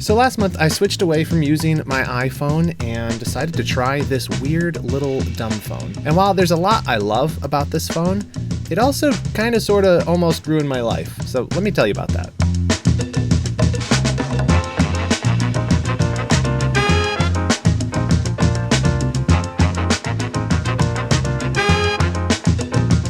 So last month I switched away from using my iPhone and decided to try this weird little dumb phone. And while there's a lot I love about this phone, it also kind of sort of almost ruined my life. So let me tell you about that.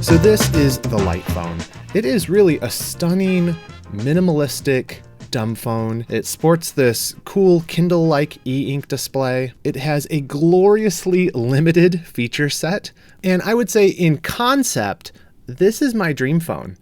So this is the Light phone. It is really a stunning, minimalistic, dumb phone. It sports this cool Kindle-like e-ink display. It has a gloriously limited feature set. And I would say in concept, this is my dream phone.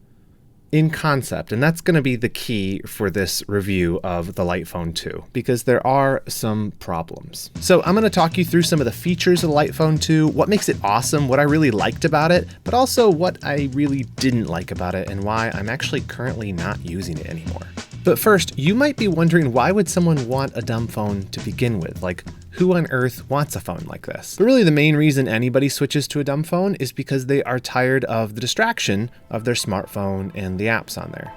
In concept, and that's going to be the key for this review of the Light Phone 2, because there are some problems. So I'm going to talk you through some of the features of the Light Phone 2, what makes it awesome, what I really liked about it, but also what I really didn't like about it and why I'm actually currently not using it anymore. But first, you might be wondering, why would someone want a dumb phone to begin with? Like, who on earth wants a phone like this? But really the main reason anybody switches to a dumb phone is because they are tired of the distraction of their smartphone and the apps on there.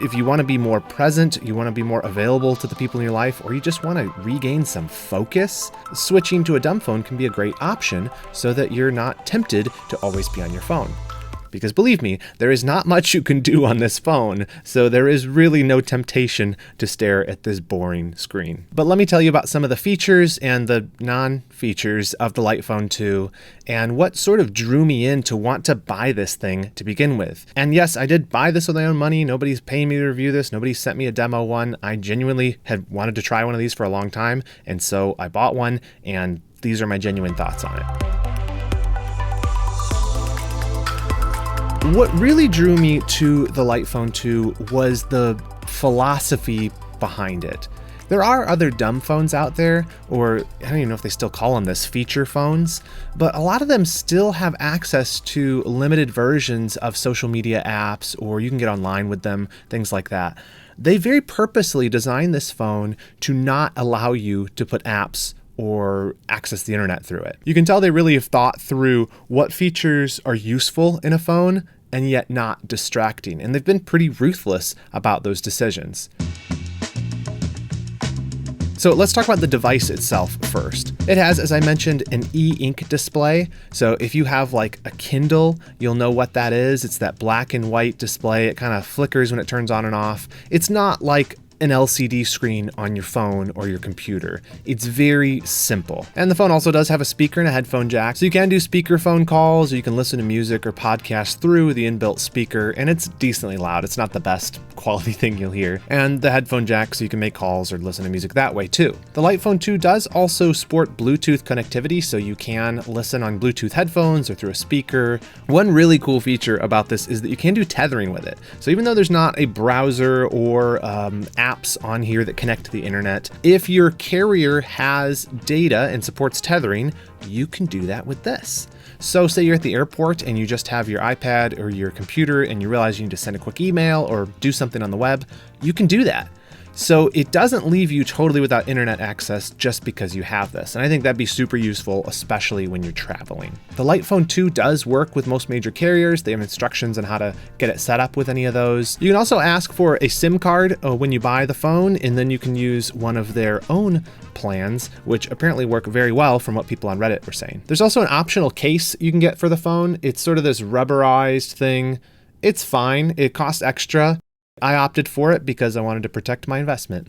If you want to be more present, you want to be more available to the people in your life, or you just want to regain some focus, switching to a dumb phone can be a great option so that you're not tempted to always be on your phone. Because believe me, there is not much you can do on this phone, so there is really no temptation to stare at this boring screen. But let me tell you about some of the features and the non-features of the Light Phone 2, and what sort of drew me in to want to buy this thing to begin with. And yes, I did buy this with my own money. Nobody's paying me to review this. Nobody sent me a demo one. I genuinely had wanted to try one of these for a long time, and so I bought one, and these are my genuine thoughts on it. What really drew me to the Light Phone 2 was the philosophy behind it. There are other dumb phones out there, or I don't even know if they still call them this, feature phones, but a lot of them still have access to limited versions of social media apps, or you can get online with them, things like that. They very purposely designed this phone to not allow you to put apps or access the internet through it. You can tell they really have thought through what features are useful in a phone and yet not distracting. And they've been pretty ruthless about those decisions. So let's talk about the device itself first. It has, as I mentioned, an e-ink display. So if you have like a Kindle, you'll know what that is. It's that black and white display. It kind of flickers when it turns on and off. It's not like an LCD screen on your phone or your computer. It's very simple. And the phone also does have a speaker and a headphone jack, so you can do speakerphone calls, or you can listen to music or podcasts through the inbuilt speaker, and it's decently loud. It's not the best quality thing you'll hear. And the headphone jack, so you can make calls or listen to music that way too. The Light Phone 2 does also sport Bluetooth connectivity, so you can listen on Bluetooth headphones or through a speaker. One really cool feature about this is that you can do tethering with it. So even though there's not a browser or apps on here that connect to the internet, if your carrier has data and supports tethering, you can do that with this. So say you're at the airport and you just have your iPad or your computer and you realize you need to send a quick email or do something on the web, you can do that. So it doesn't leave you totally without internet access just because you have this. And I think that'd be super useful, especially when you're traveling. The Light Phone 2 does work with most major carriers. They have instructions on how to get it set up with any of those. You can also ask for a SIM card when you buy the phone, and then you can use one of their own plans, which apparently work very well from what people on Reddit were saying. There's also an optional case you can get for the phone. It's sort of this rubberized thing. It's fine. It costs extra. I opted for it because I wanted to protect my investment.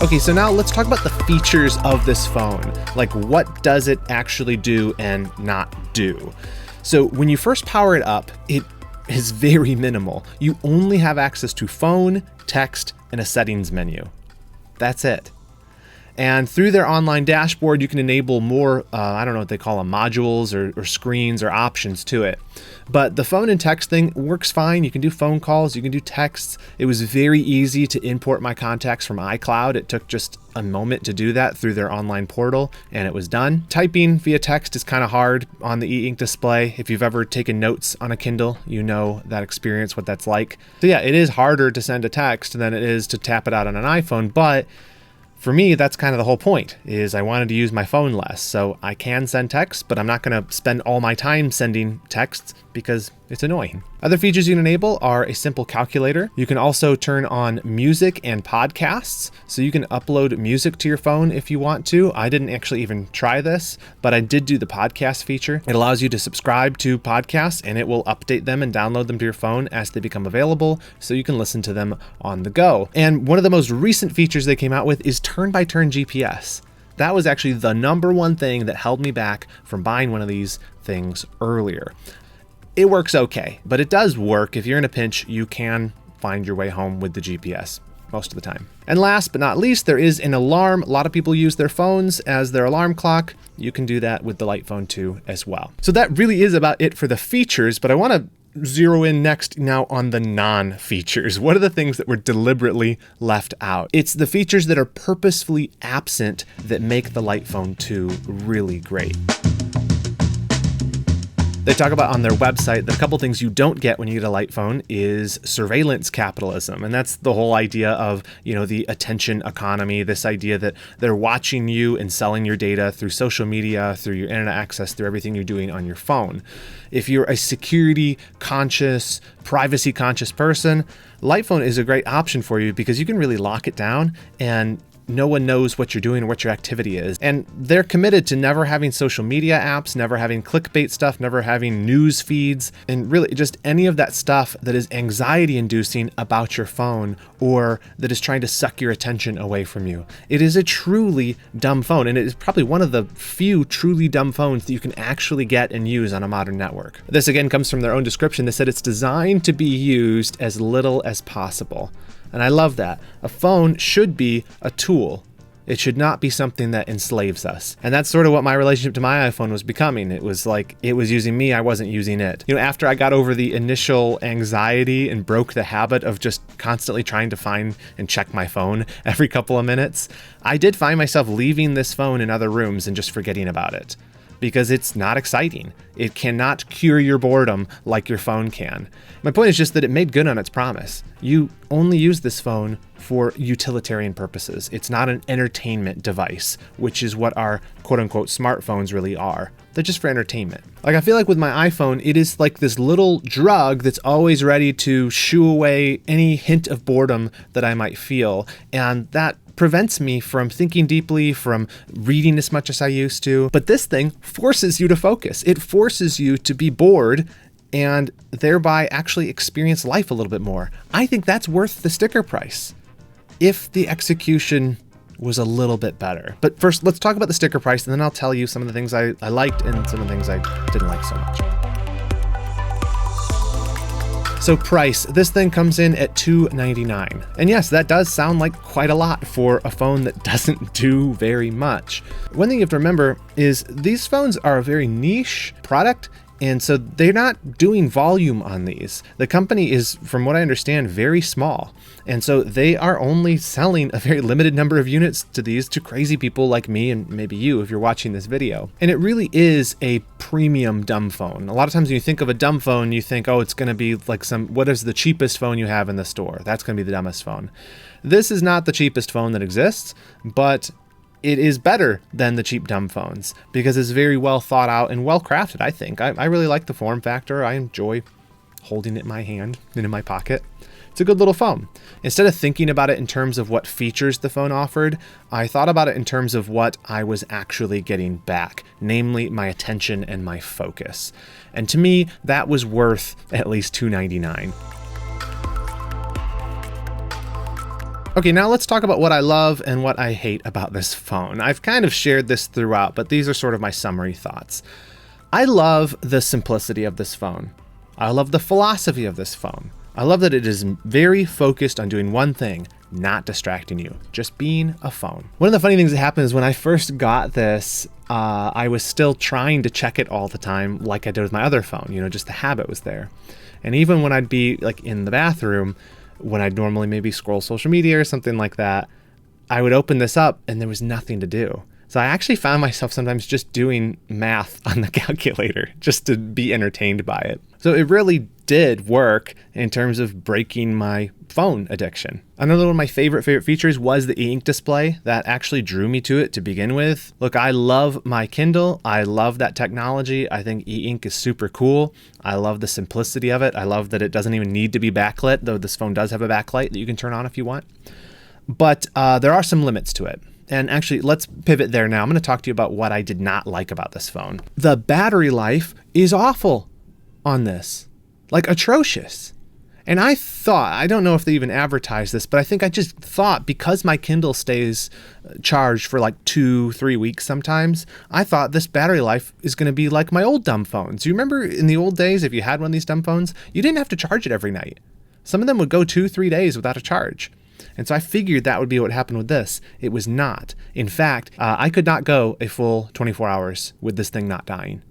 Okay, so now let's talk about the features of this phone. Like, what does it actually do and not do? So when you first power it up, it is very minimal. You only have access to phone, text, and a settings menu. That's it. And through their online dashboard, you can enable more, I don't know what they call them, modules or screens or options to it. But the phone and text thing works fine. You can do phone calls, you can do texts. It was very easy to import my contacts from iCloud. It took just a moment to do that through their online portal, and it was done. Typing via text is kind of hard on the e-ink display. If you've ever taken notes on a Kindle, you know that experience, what that's like. So yeah, it is harder to send a text than it is to tap it out on an iPhone, but for me, that's kind of the whole point, is I wanted to use my phone less. So I can send texts, but I'm not going to spend all my time sending texts because it's annoying. Other features you can enable are a simple calculator. You can also turn on music and podcasts, so you can upload music to your phone if you want to. I didn't actually even try this, but I did do the podcast feature. It allows you to subscribe to podcasts and it will update them and download them to your phone as they become available, so you can listen to them on the go. And one of the most recent features they came out with is turn-by-turn GPS. That was actually the number one thing that held me back from buying one of these things earlier. It works okay, but it does work. If you're in a pinch, you can find your way home with the GPS most of the time. And last but not least, there is an alarm. A lot of people use their phones as their alarm clock. You can do that with the Lite Phone 2 as well. So that really is about it for the features, but I want to zero in next now on the non-features. What are the things that were deliberately left out? It's the features that are purposefully absent that make the Lite Phone 2 really great. They talk about on their website that a couple things you don't get when you get a Lite phone is surveillance capitalism. And that's the whole idea of, the attention economy, this idea that they're watching you and selling your data through social media, through your internet access, through everything you're doing on your phone. If you're a security conscious, privacy conscious person, Lite phone is a great option for you because you can really lock it down and no one knows what you're doing or what your activity is. And they're committed to never having social media apps, never having clickbait stuff, never having news feeds, and really just any of that stuff that is anxiety inducing about your phone or that is trying to suck your attention away from you. It is a truly dumb phone, and it is probably one of the few truly dumb phones that you can actually get and use on a modern network. This again comes from their own description. They said it's designed to be used as little as possible. And I love that. A phone should be a tool. It should not be something that enslaves us. And that's sort of what my relationship to my iPhone was becoming. It was like it was using me, I wasn't using it. After I got over the initial anxiety and broke the habit of just constantly trying to find and check my phone every couple of minutes, I did find myself leaving this phone in other rooms and just forgetting about it. Because it's not exciting. It cannot cure your boredom like your phone can. My point is just that it made good on its promise. You only use this phone for utilitarian purposes. It's not an entertainment device, which is what our quote-unquote smartphones really are. They're just for entertainment. I feel like with my iPhone, it is like this little drug that's always ready to shoo away any hint of boredom that I might feel. And that prevents me from thinking deeply, from reading as much as I used to. But this thing forces you to focus. It forces you to be bored and thereby actually experience life a little bit more. I think that's worth the sticker price if the execution was a little bit better. But first, let's talk about the sticker price, and then I'll tell you some of the things I liked and some of the things I didn't like so much. So price, this thing comes in at $299. And yes, that does sound like quite a lot for a phone that doesn't do very much. One thing you have to remember is these phones are a very niche product, and so they're not doing volume on these. The company is, from what I understand, very small. And so they are only selling a very limited number of units to these to crazy people like me and maybe you if you're watching this video. And it really is a premium dumb phone. A lot of times when you think of a dumb phone, you think, oh, it's going to be like what is the cheapest phone you have in the store? That's going to be the dumbest phone. This is not the cheapest phone that exists, but it is better than the cheap dumb phones because it's very well thought out and well crafted, I think. I really like the form factor. I enjoy holding it in my hand and in my pocket. It's a good little phone. Instead of thinking about it in terms of what features the phone offered, I thought about it in terms of what I was actually getting back, namely my attention and my focus. And to me, that was worth at least $299. Okay, now let's talk about what I love and what I hate about this phone. I've kind of shared this throughout, but these are sort of my summary thoughts. I love the simplicity of this phone. I love the philosophy of this phone. I love that it is very focused on doing one thing, not distracting you, just being a phone. One of the funny things that happened is when I first got this, I was still trying to check it all the time like I did with my other phone, just the habit was there. And even when I'd be like in the bathroom, when I'd normally maybe scroll social media or something like that, I would open this up and there was nothing to do. So I actually found myself sometimes just doing math on the calculator just to be entertained by it. So it really did work in terms of breaking my phone addiction. Another one of my favorite features was the e-ink display. That actually drew me to it to begin with. Look, I love my Kindle. I love that technology. I think e-ink is super cool. I love the simplicity of it. I love that it doesn't even need to be backlit, though this phone does have a backlight that you can turn on if you want. But there are some limits to it. And actually, let's pivot there now. I'm going to talk to you about what I did not like about this phone. The battery life is awful on this, like atrocious. And I thought, I don't know if they even advertise this, but I think I just thought because my Kindle stays charged for like 2-3 weeks sometimes, I thought this battery life is going to be like my old dumb phones. You remember in the old days, if you had one of these dumb phones, you didn't have to charge it every night. Some of them would go 2-3 days without a charge. And so I figured that would be what happened with this. It was not. In fact, I could not go a full 24 hours with this thing not dying.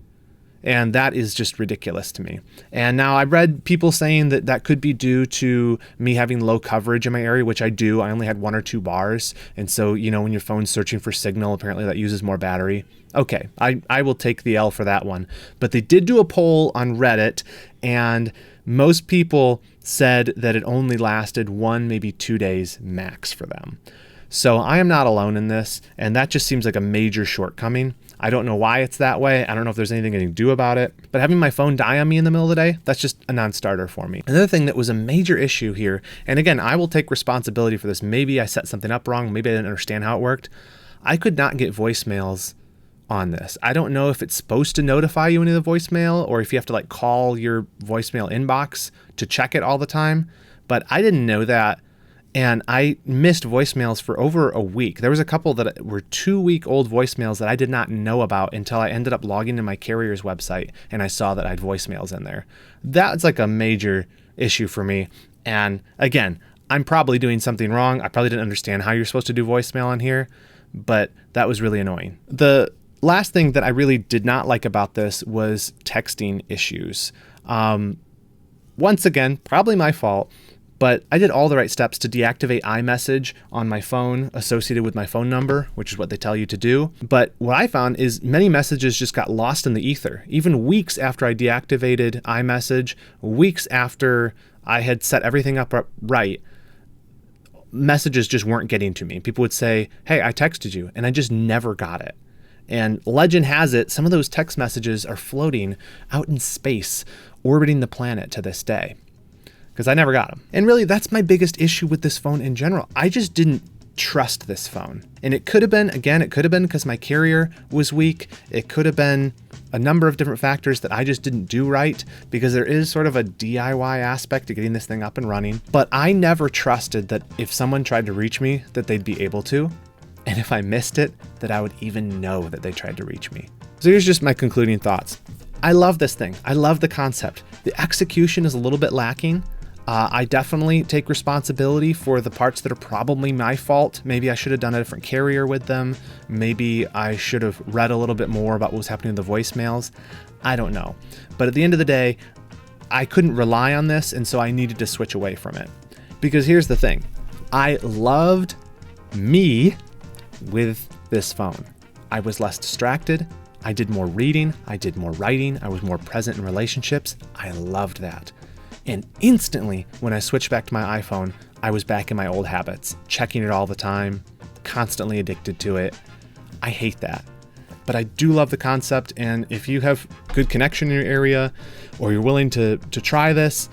And that is just ridiculous to me. And now I read people saying that that could be due to me having low coverage in my area, which I do. I only had 1 or 2 bars. And so, you know, when your phone's searching for signal, apparently that uses more battery. Okay, I will take the L for that one. But they did do a poll on Reddit, and most people said that it only lasted 1, maybe 2 days max for them. So I am not alone in this, and that just seems like a major shortcoming. I don't know why it's that way. I don't know if there's anything I can do about it. But having my phone die on me in the middle of the day, that's just a non-starter for me. Another thing that was a major issue here, and again, I will take responsibility for this. Maybe I set something up wrong. Maybe I didn't understand how it worked. I could not get voicemails on this. I don't know if it's supposed to notify you in the voicemail or if you have to like call your voicemail inbox to check it all the time, but I didn't know that. And I missed voicemails for over a week. There was a couple that were 2-week-old voicemails that I did not know about until I ended up logging in my carrier's website and I saw that I had voicemails in there. That's like a major issue for me. And again, I'm probably doing something wrong. I probably didn't understand how you're supposed to do voicemail on here, but that was really annoying. The last thing that I really did not like about this was texting issues. Once again, probably my fault, but I did all the right steps to deactivate iMessage on my phone associated with my phone number, which is what they tell you to do. But what I found is many messages just got lost in the ether. Even weeks after I deactivated iMessage, weeks after I had set everything up right, messages just weren't getting to me. People would say, "Hey, I texted you," and I just never got it. And legend has it, some of those text messages are floating out in space, orbiting the planet to this day, because I never got them. And really, that's my biggest issue with this phone in general. I just didn't trust this phone. And it could have been, again, it could have been because my carrier was weak. It could have been a number of different factors that I just didn't do right, because there is sort of a DIY aspect to getting this thing up and running. But I never trusted that if someone tried to reach me, that they'd be able to. And if I missed it, that I would even know that they tried to reach me. So here's just my concluding thoughts. I love this thing. I love the concept. The execution is a little bit lacking. I definitely take responsibility for the parts that are probably my fault. Maybe I should have done a different carrier with them. Maybe I should have read a little bit more about what was happening with the voicemails. I don't know. But at the end of the day, I couldn't rely on this, and so I needed to switch away from it. Because here's the thing. I loved me with this phone. I was less distracted. I did more reading. I did more writing. I was more present in relationships. I loved that. And instantly, when I switched back to my iPhone, I was back in my old habits, checking it all the time, constantly addicted to it. I hate that. But I do love the concept, and if you have good connection in your area, or you're willing to try this,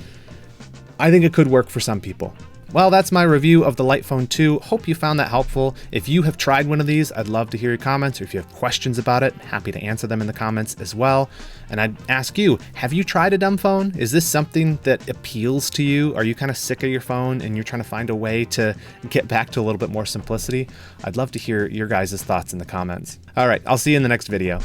I think it could work for some people. Well, that's my review of the Light Phone 2. Hope you found that helpful. If you have tried one of these, I'd love to hear your comments, or if you have questions about it, happy to answer them in the comments as well. And I'd ask you, have you tried a dumb phone? Is this something that appeals to you? Are you kind of sick of your phone and you're trying to find a way to get back to a little bit more simplicity? I'd love to hear your guys' thoughts in the comments. All right, I'll see you in the next video.